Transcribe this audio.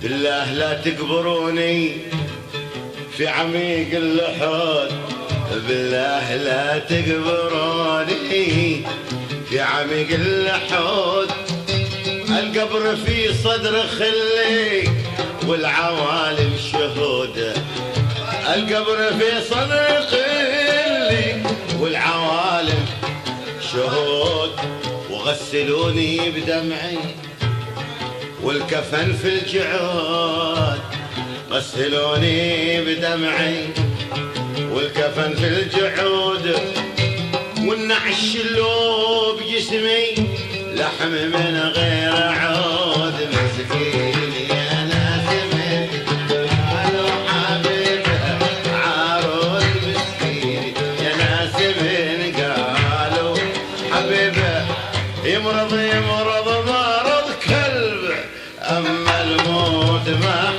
بالله لا تقبروني في عميق اللحود، بالله لا تقبروني في عميق اللحود. القبر في صدر خلي والعوالم شهود، القبر في صدر خلي والعوالم شهود. وغسلوني بدمعي والكفن في الجعود، غسلوني بدمعي والكفن في الجعود. والنعش اللو بجسمي لحم من غير عود. مسكين يا ناس من قالوا حبيبه عروس، مسكين يا ناس من قالوا حبيبه يمرض مرض كلب، اما الموت ما